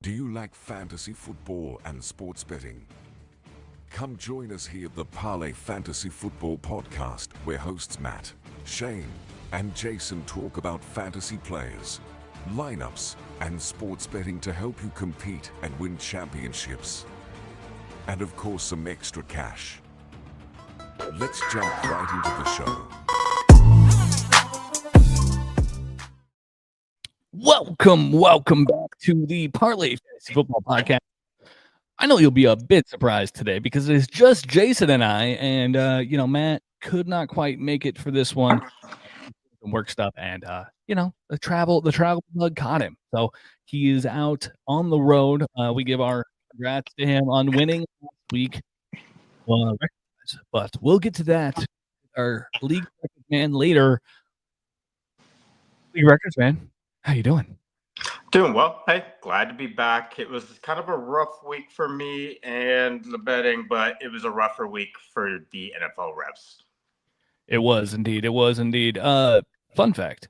Do you like fantasy football and sports betting? Come join us here at the Parlay Fantasy Football Podcast, where hosts Matt, Shane, and Jason talk about fantasy players, lineups, and sports betting to help you compete and win championships. And of course, some extra cash. Let's jump right into the show. Welcome back to the Parlay Fantasy Football Podcast. I know you'll be a bit surprised today because it is just Jason and I, and Matt could not quite make it for this one. Work stuff, and the travel bug caught him, so he is out on the road. We give our congrats to him on winning last week, but we'll get to that. Our league records man later. League records man, how you doing? Doing well. Hey, glad to be back. It was kind of a rough week for me and the betting, but it was a rougher week for the NFL refs. It was indeed. Fun fact.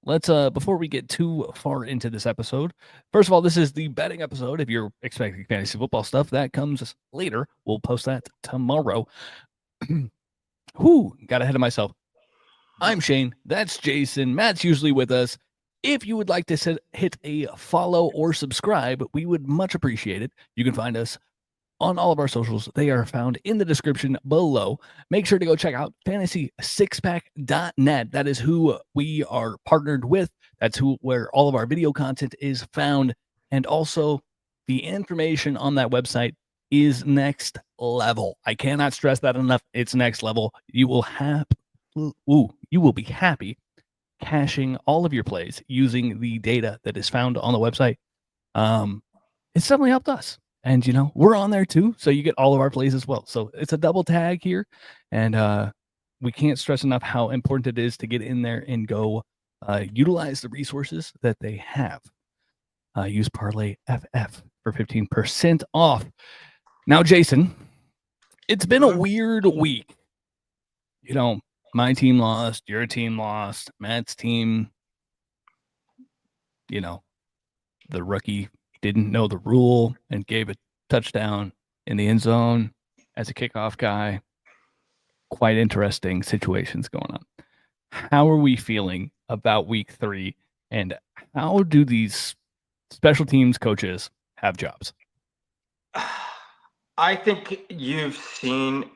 Let's before we get too far into this episode, first of all, this is the betting episode. If you're expecting fantasy football stuff, that comes later. We'll post that tomorrow. Got ahead of myself. I'm Shane. That's Jason. Matt's usually with us. If you would like to hit a follow or subscribe, we would much appreciate it. You can find us on all of our socials. They are found in the description below. Make sure to go check out fantasy6pack.net. That is who we are partnered with. That's where all of our video content is found. And also, the information on that website is next level. I cannot stress that enough. It's next level. You will be happy caching all of your plays using the data that is found on the website. It's definitely helped us. And, we're on there too, so you get all of our plays as well. So it's a double tag here, and we can't stress enough how important it is to get in there and go utilize the resources that they have. Use Parlay FF for 15% off. Now, Jason, it's been a weird week. My team lost, your team lost, Matt's team, the rookie didn't know the rule and gave a touchdown in the end zone as a kickoff guy. Quite interesting situations going on. How are we feeling about week 3, and how do these special teams coaches have jobs? I think you've seen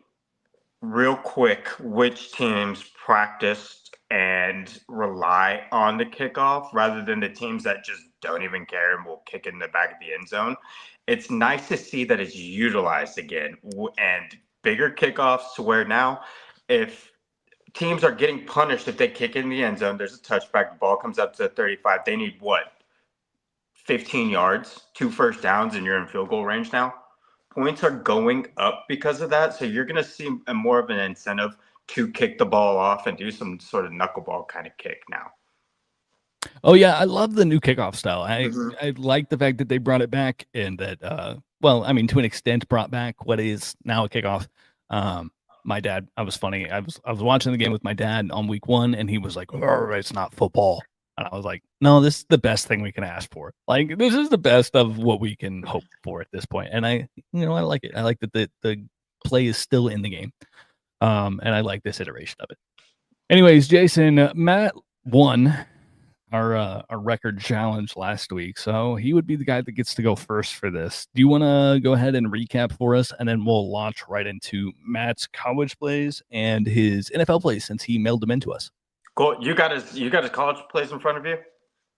real quick which teams practiced and rely on the kickoff rather than the teams that just don't even care and will kick it in the back of the end zone. It's nice to see that it's utilized again, and bigger kickoffs to where now if teams are getting punished if they kick in the end zone, there's a touchback, the ball comes up to 35, they need 15 yards, 2 first downs, and you're in field goal range now. Points are going up because of that, so you're going to see more of an incentive to kick the ball off and do some sort of knuckleball kind of kick now. Oh, yeah, I love the new kickoff style. I like the fact that they brought it back, and that, to an extent, brought back what is now a kickoff. My dad, I was watching the game with my dad on week 1, and he was like, it's not football. And I was like, no, this is the best thing we can ask for. Like, this is the best of what we can hope for at this point. And I like it. I like that the play is still in the game. And I like this iteration of it. Anyways, Jason, Matt won our record challenge last week, so he would be the guy that gets to go first for this. Do you want to go ahead and recap for us, and then we'll launch right into Matt's college plays and his NFL plays since he mailed them into us? Cool. You got his college plays in front of you?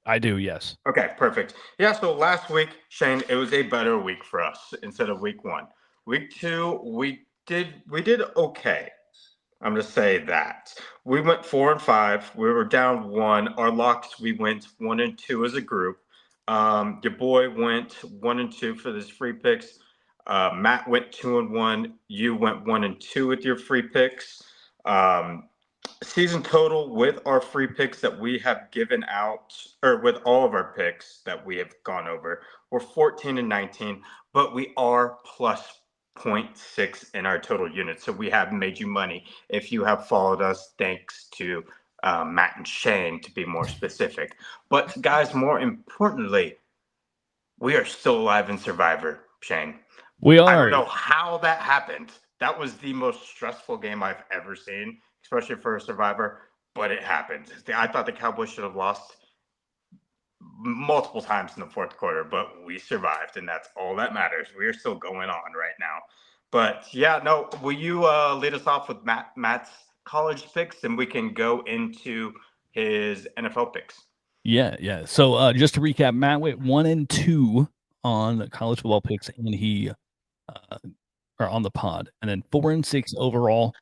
I do, yes. Okay, perfect. Yeah, so last week, Shane, it was a better week for us instead of week 1. Week 2, we did okay. I'm going to say that. We went 4-5. We were down 1. Our locks, we went 1-2 as a group. Your boy went 1-2 for his free picks. Matt went 2-1. You went 1-2 with your free picks. Season total with our free picks that we have given out, or with all of our picks that we have gone over, we're 14-19, but we are plus 0.6 in our total units. So we have made you money if you have followed us, thanks to Matt and Shane, to be more specific. But guys, more importantly, we are still alive in Survivor, Shane. We I are. don't know how that happened. That was the most stressful game I've ever seen, especially for a Survivor, but it happened. I thought the Cowboys should have lost multiple times in the fourth quarter, but we survived, and that's all that matters. We are still going on right now. But yeah, no, will you lead us off with Matt's college picks, and we can go into his NFL picks? Yeah. So just to recap, Matt went 1-2 on college football picks, and he are on the pod, and then 4-6 overall.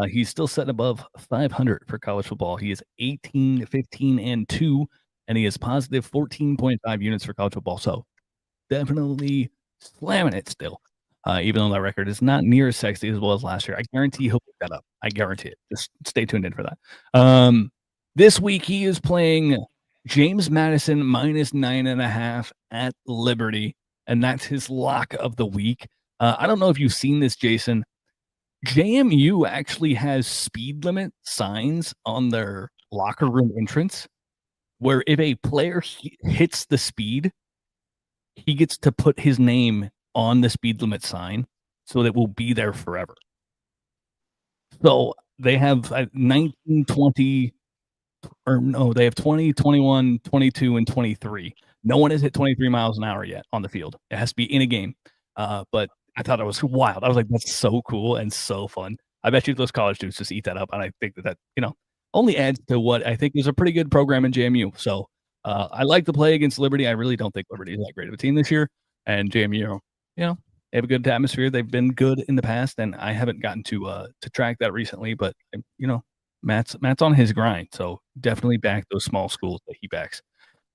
He's still set above 500 for college football. He is 18-15-2, and he is positive 14.5 units for college football. So definitely slamming it still, even though that record is not near as sexy as well as last year. I guarantee he'll pick that up. I guarantee it. Just stay tuned in for that. This week he is playing James Madison -9.5 at Liberty, and that's his lock of the week. I don't know if you've seen this, Jason. JMU actually has speed limit signs on their locker room entrance where if a player hits the speed, he gets to put his name on the speed limit sign so that it will be there forever. So they have 19, 20, or no, they have 20, 21, 22, and 23. No one has hit 23 miles an hour yet on the field. It has to be in a game. But I thought it was wild. I was like, that's so cool and so fun. I bet you those college students just eat that up. And I think that only adds to what I think is a pretty good program in JMU. So I like to play against Liberty. I really don't think Liberty is that great of a team this year. And JMU, they have a good atmosphere. They've been good in the past, and I haven't gotten to track that recently. But Matt's on his grind, so definitely back those small schools that he backs.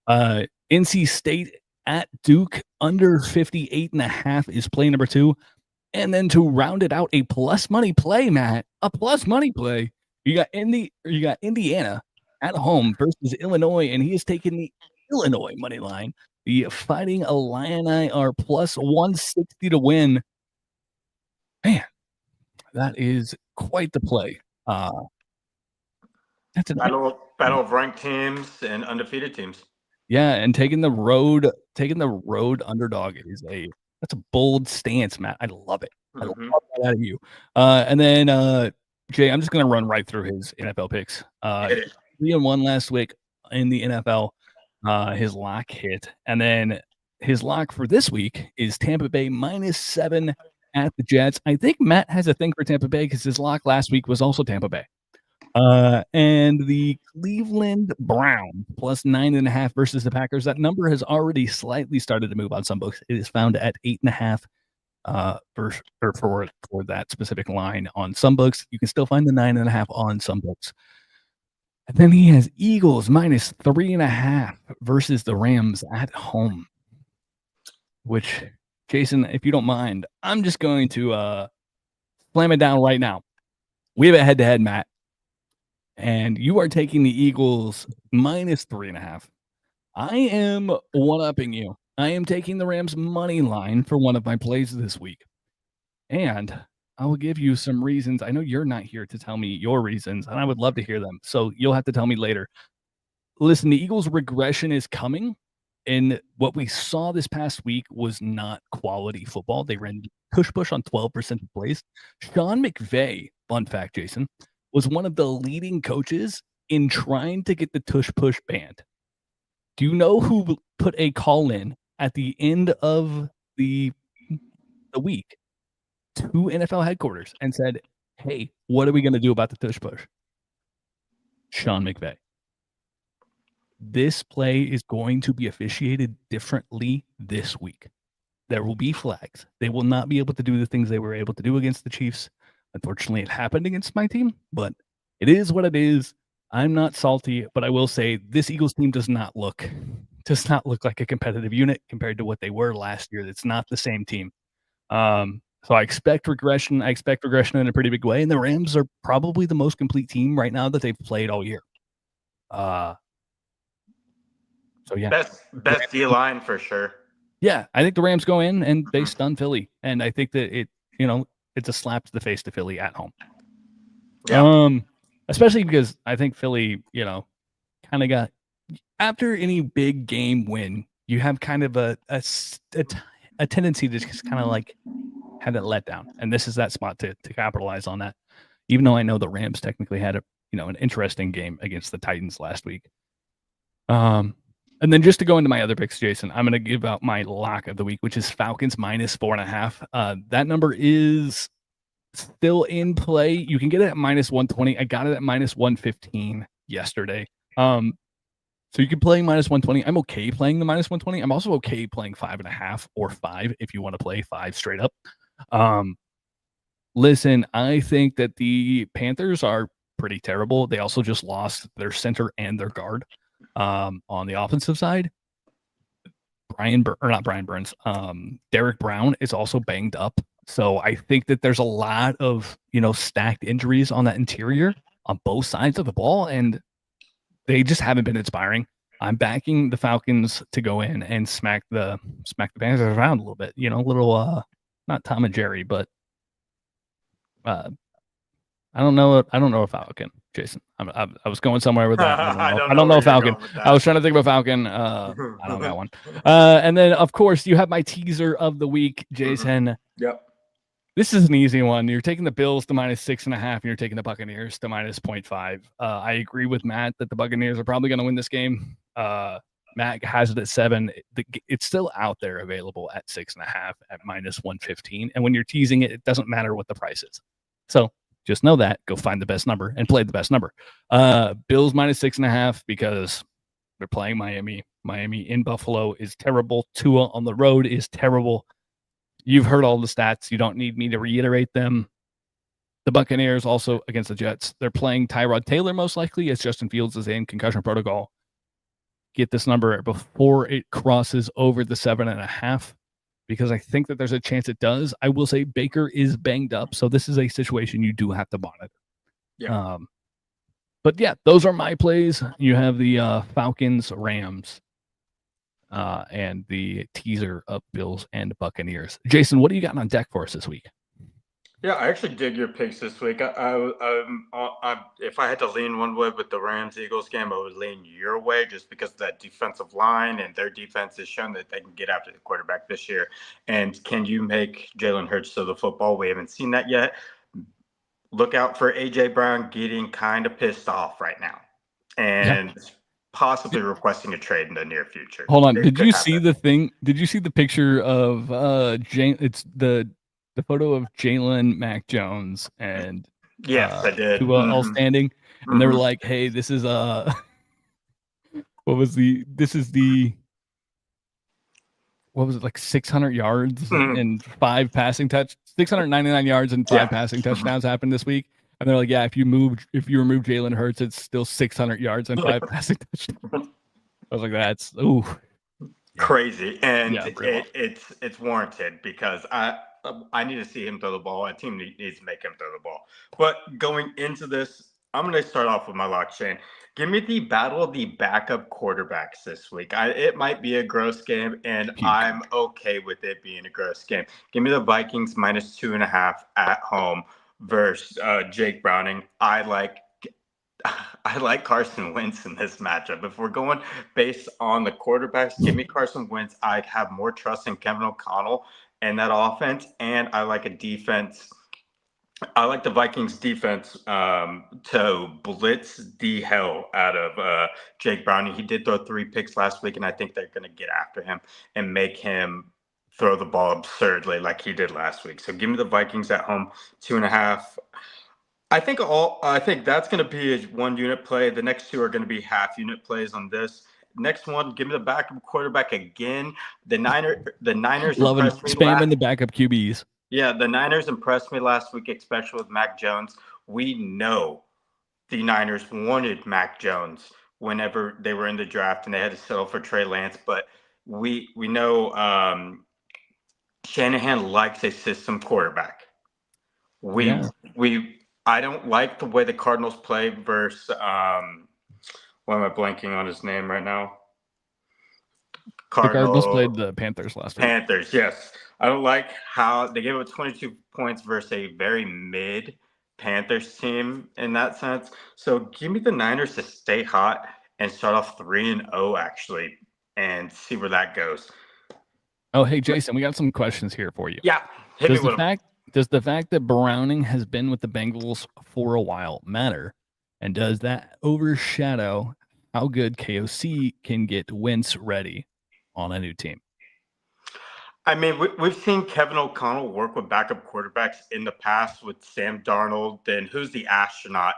NC State at Duke under 58.5 is play number 2. And then to round it out, a plus money play, Matt, a plus money play. You got Indiana at home versus Illinois, and he is taking the Illinois money line. The Fighting Illini are plus 160 to win. Man, that is quite the play. That's a battle of ranked teams and undefeated teams. Yeah, and taking the road underdog that's a bold stance, Matt. I love it. I love that out of you. And then Jay, I'm just gonna run right through his NFL picks. 3-1 last week in the NFL. His lock hit, and then his lock for this week is Tampa Bay -7 at the Jets. I think Matt has a thing for Tampa Bay because his lock last week was also Tampa Bay. And the Cleveland Browns plus 9.5 versus the Packers. That number has already slightly started to move on some books. It is found at 8.5 for that specific line on some books. You can still find the 9.5 on some books. And then he has Eagles -3.5 versus the Rams at home. Which, Jason, if you don't mind, I'm just going to slam it down right now. We have a head-to-head, Matt. And you are taking the Eagles -3.5. I am one-upping you. I am taking the Rams money line for one of my plays this week. And I will give you some reasons. I know you're not here to tell me your reasons, and I would love to hear them. So you'll have to tell me later. Listen, the Eagles' regression is coming. And what we saw this past week was not quality football. They ran push on 12% of plays. Sean McVay, fun fact, Jason, was one of the leading coaches in trying to get the tush-push banned. Do you know who put a call in at the end of the week to NFL headquarters and said, hey, what are we going to do about the tush-push? Sean McVay. This play is going to be officiated differently this week. There will be flags. They will not be able to do the things they were able to do against the Chiefs. Unfortunately, it happened against my team, but it is what it is. I'm not salty, but I will say this Eagles team does not look like a competitive unit compared to what they were last year. It's not the same team. So I expect regression. I expect regression in a pretty big way, and the Rams are probably the most complete team right now that they've played all year. So yeah, best D line for sure. Yeah, I think the Rams go in and they stun Philly, and I think that it's a slap to the face to Philly at home. Yeah. Especially because I think Philly, kind of got after any big game win, you have kind of a tendency to just kind of like have that let down. And this is that spot to capitalize on that. Even though I know the Rams technically had an interesting game against the Titans last week. And then just to go into my other picks, Jason, I'm going to give out my lock of the week, which is Falcons -4.5. That number is still in play. You can get it at -120. I got it at -115 yesterday. So you can play -120. I'm okay playing the -120. I'm also okay playing 5.5 or 5 if you want to play 5 straight up. Listen, I think that the Panthers are pretty terrible. They also just lost their center and their guard on the offensive side. Derek Brown is also banged up. So I think that there's a lot of, stacked injuries on that interior on both sides of the ball, and they just haven't been inspiring. I'm backing the Falcons to go in and smack the Panthers around a little bit, not Tom and Jerry, but I don't know a Falcon, Jason. I was going somewhere with that. I don't know a Falcon. I was trying to think of a Falcon. I don't got one. And then, of course, you have my teaser of the week, Jason. Yep. This is an easy one. You're taking the Bills to -6.5, and you're taking the Buccaneers to -0.5. I agree with Matt that the Buccaneers are probably going to win this game. Matt has it at 7. It's still out there available at 6.5 at -115. And when you're teasing it, it doesn't matter what the price is. So just know that. Go find the best number and play the best number. Bills -6.5 because they're playing Miami. Miami in Buffalo is terrible. Tua on the road is terrible. You've heard all the stats. You don't need me to reiterate them. The Buccaneers also against the Jets. They're playing Tyrod Taylor most likely as Justin Fields is in concussion protocol. Get this number before it crosses over the 7.5 because I think that there's a chance it does. I will say Baker is banged up, so this is a situation you do have to monitor. Yeah. But yeah, those are my plays. You have the Falcons, Rams, and the teaser of Bills and Buccaneers. Jason, what do you got on deck for us this week? Yeah, I actually dig your picks this week. If I had to lean one way with the Rams-Eagles game, I would lean your way just because of that defensive line and their defense has shown that they can get after the quarterback this year. And can you make Jalen Hurts throw the football? We haven't seen that yet. Look out for A.J. Brown getting kind of pissed off right now and possibly requesting a trade in the near future. Hold on. Did you see the thing? Did you see the picture of it's the photo of Jalen, Mac Jones, and yes, I did. Tua all standing, and they were like, "Hey, this is what was it like 600 yards and 5 passing 699 yards and 5 passing touchdowns happened this week." And they're like, "Yeah, if you remove Jalen Hurts, it's still 600 yards and 5 passing touchdowns." I was like, "That's crazy," and it's warranted because I need to see him throw the ball. A team needs to make him throw the ball. But going into this, I'm going to start off with my lock, Shane. Give me the battle of the backup quarterbacks this week. It might be a gross game, and I'm okay with it being a gross game. Give me the Vikings -2.5 at home versus Jake Browning. I like Carson Wentz in this matchup. If we're going based on the quarterbacks, give me Carson Wentz. I have more trust in Kevin O'Connell and that offense, and I like a defense. I like the Vikings defense to blitz the hell out of Jake Browning. He did throw 3 picks last week, and I think they're going to get after him and make him throw the ball absurdly like he did last week. So give me the Vikings at home, 2.5. I think that's going to be a 1-unit play. The next 2 are going to be half-unit plays on this. Next one, give me the backup quarterback again. The Niners loving spamming the backup QBs. Yeah, the Niners impressed me last week, especially with Mac Jones. We know the Niners wanted Mac Jones whenever they were in the draft and they had to settle for Trey Lance. But we know Shanahan likes a system quarterback. I don't like the way the Cardinals play versus why am I blanking on his name right now? The Cardinals played the Panthers last week. Panthers, yes. I don't like how they gave up 22 points versus a very mid Panthers team in that sense. So give me the Niners to stay hot and start off 3-0 actually, and see where that goes. Oh, hey, Jason, we got some questions here for you. Yeah, hit me with them. Does the fact that Browning has been with the Bengals for a while matter? And does that overshadow how good KOC can get Wentz ready on a new team? I mean, we've seen Kevin O'Connell work with backup quarterbacks in the past with Sam Darnold. Then who's the astronaut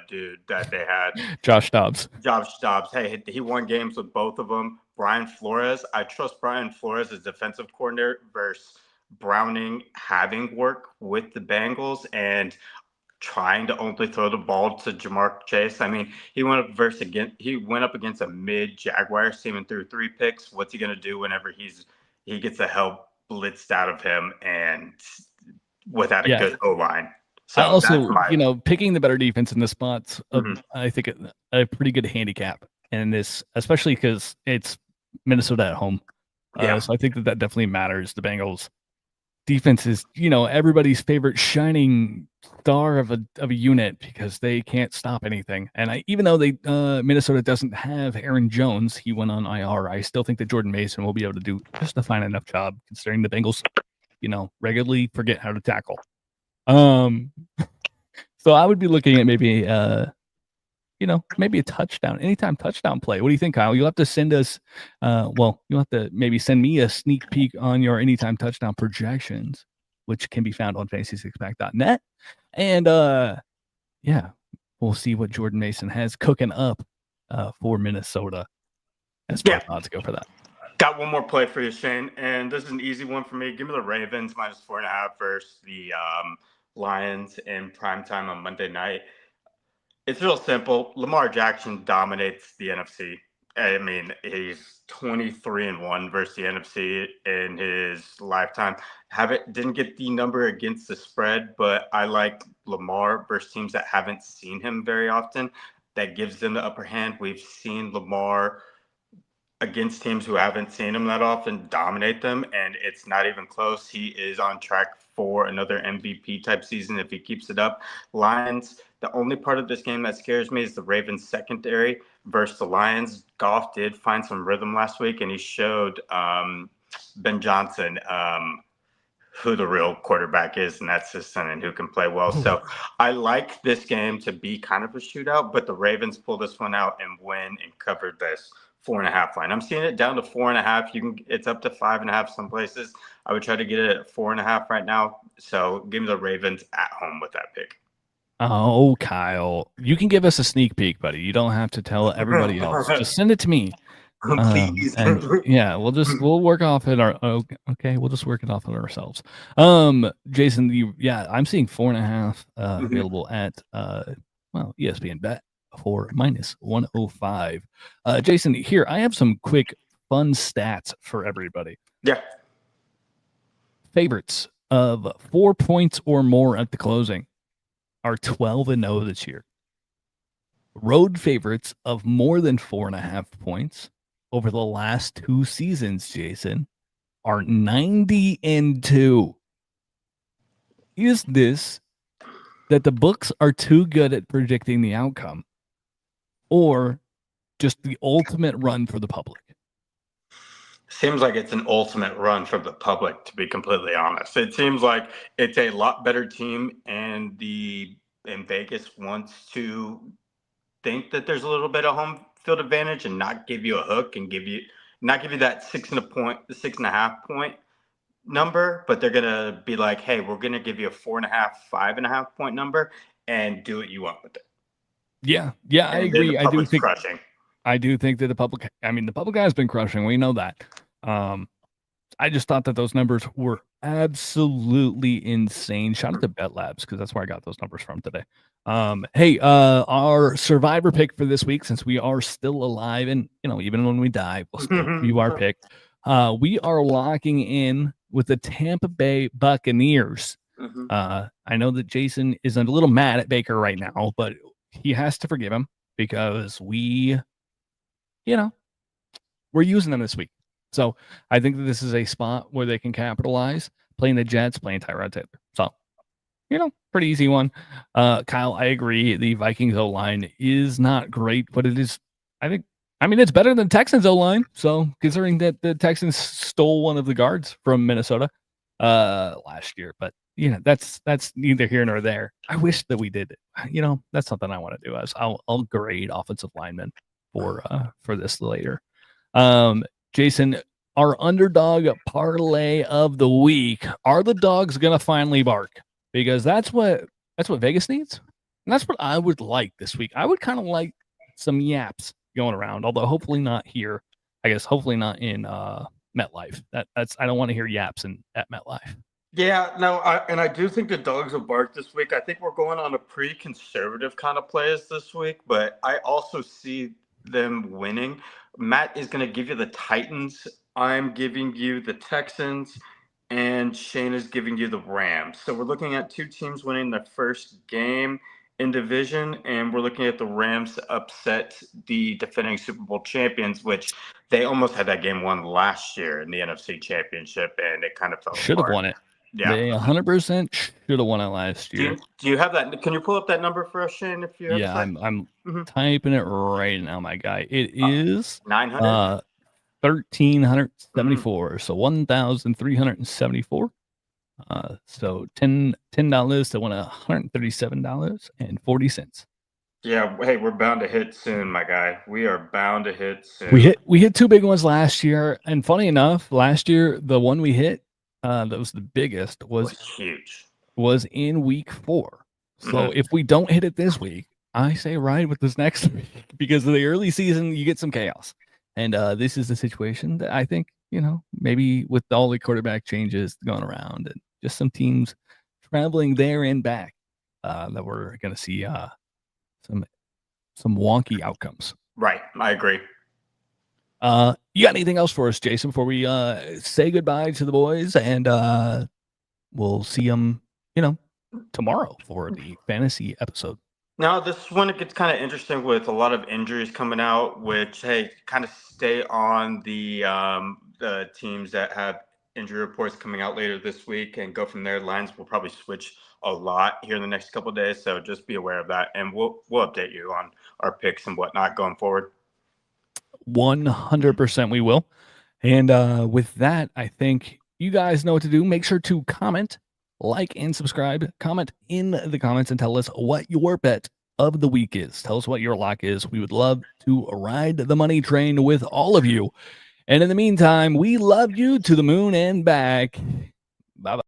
dude that they had? Josh Dobbs. Josh Dobbs. Hey, he won games with both of them. Brian Flores. I trust Brian Flores as defensive coordinator versus Browning having worked with the Bengals and trying to only throw the ball to Jamar Chase. I mean, he went up against a mid Jaguars team and threw 3 picks. What's he going to do whenever he gets the help blitzed out of him and without a good O-line? So I also, picking the better defense in the spots, I think a pretty good handicap in this, especially because it's Minnesota at home. So I think that definitely matters. The Bengals defense is, everybody's favorite shining star of a unit because they can't stop anything. And even though Minnesota doesn't have Aaron Jones, he went on IR. I still think that Jordan Mason will be able to do just a fine enough job considering the Bengals, regularly forget how to tackle. So I would be looking at maybe maybe a touchdown, anytime touchdown play. What do you think, Kyle? You'll have to send us, you'll have to maybe send me a sneak peek on your anytime touchdown projections, which can be found on fantasysixpack.net. And we'll see what Jordan Mason has cooking up for Minnesota as far as odds go for that. Got one more play for you, Shane, and this is an easy one for me. Give me the Ravens -4.5 versus the Lions in primetime on Monday night. It's real simple. Lamar Jackson dominates the NFC. I mean, he's 23-1 versus the NFC in his lifetime. Didn't get the number against the spread, but I like Lamar versus teams that haven't seen him very often. That gives them the upper hand. We've seen Lamar against teams who haven't seen him that often dominate them, and it's not even close. He is on track for another MVP type season if he keeps it up. Lions, the only part of this game that scares me is the Ravens secondary versus the Lions. Goff did find some rhythm last week, and he showed Ben Johnson who the real quarterback is, and that's his son, and who can play well. So I like this game to be kind of a shootout, but the Ravens pull this one out and win and cover this 4.5 line. I'm seeing it down to 4.5. It's up to 5.5 some places. I would try to get it at 4.5 right now. So give me the Ravens at home with that pick. Oh, Kyle, you can give us a sneak peek, buddy. You don't have to tell everybody else. Just send it to me. Please. We'll work off it. We'll just work it off on ourselves. Jason, I'm seeing 4.5 available at ESPN Bet for -105. Jason, here I have some quick fun stats for everybody. Yeah. Favorites of 4 points or more at the closing are 12-0 this year. Road favorites of more than 4.5 points over the last 2 seasons, Jason, are 90-2. Is this that the books are too good at predicting the outcome, or just the ultimate run for the public? Seems like it's an ultimate run for the public, to be completely honest. It seems like it's a lot better team, and Vegas wants to think that there's a little bit of home field advantage and not give you a hook and not give you that 6.5 point number, but they're gonna be like, hey, we're gonna give you a 4.5, 5.5 point number and do what you want with it. Yeah, I agree. I do think that the public has been crushing. We know that. I just thought that those numbers were absolutely insane. Shout out to Bet Labs, because that's where I got those numbers from today. Our survivor pick for this week, since we are still alive, and even when we die, we'll still view our pick. We are locking in with the Tampa Bay Buccaneers. I know that Jason is a little mad at Baker right now, but he has to forgive him because we're using them this week. So I think that this is a spot where they can capitalize, playing the Jets, playing Tyrod Taylor. So, pretty easy one. Kyle, I agree. The Vikings O-line is not great, but it is, I think, I mean, it's better than Texans O-line. So considering that the Texans stole one of the guards from Minnesota last year, but that's neither here nor there. I wish that we did. That's something I want to do. I'll grade offensive linemen for this later. Jason, our underdog parlay of the week. Are the dogs gonna finally bark? Because that's what Vegas needs, and that's what I would like this week. I would kind of like some yaps going around, although hopefully not here. I guess hopefully not in MetLife. That's I don't want to hear yaps at MetLife. Yeah, no, I do think the dogs will bark this week. I think we're going on a pretty conservative kind of plays this week, but I also see them winning. Matt is going to give you the Titans. I'm giving you the Texans, and Shane is giving you the Rams. So we're looking at two teams winning their first game in division, and we're looking at the Rams to upset the defending Super Bowl champions, which they almost had that game won last year in the NFC Championship, and it kind of fell Should have apart. won it. Yeah, they 100% should have won it last year. Do you have that? Can you pull up that number for us, Shane? If you have I'm typing it right now, my guy. It is 900. 1,374. So 1,374. So $10 to win $137.40. Yeah, hey, we're bound to hit soon, my guy. We are bound to hit soon. We hit two big ones last year, and funny enough, last year the one we hit that was the biggest was huge. Was in week 4. So if we don't hit it this week, I say ride with this next week, because of the early season you get some chaos, and this is the situation that I think maybe with all the quarterback changes going around and just some teams traveling there and back, that we're going to see some wonky outcomes. Right, I agree. You got anything else for us, Jason, before we say goodbye to the boys, and we'll see them, tomorrow for the fantasy episode? Now, this one, it gets kind of interesting with a lot of injuries coming out, which, hey, kind of stay on the teams that have injury reports coming out later this week and go from there. Lines will probably switch a lot here in the next couple of days, so just be aware of that, and we'll update you on our picks and whatnot going forward. 100% we will. And with that, I think you guys know what to do. Make sure to comment, like, and subscribe. Comment in the comments and tell us what your bet of the week is. Tell us what your lock is. We would love to ride the money train with all of you. And in the meantime, we love you to the moon and back. Bye-bye.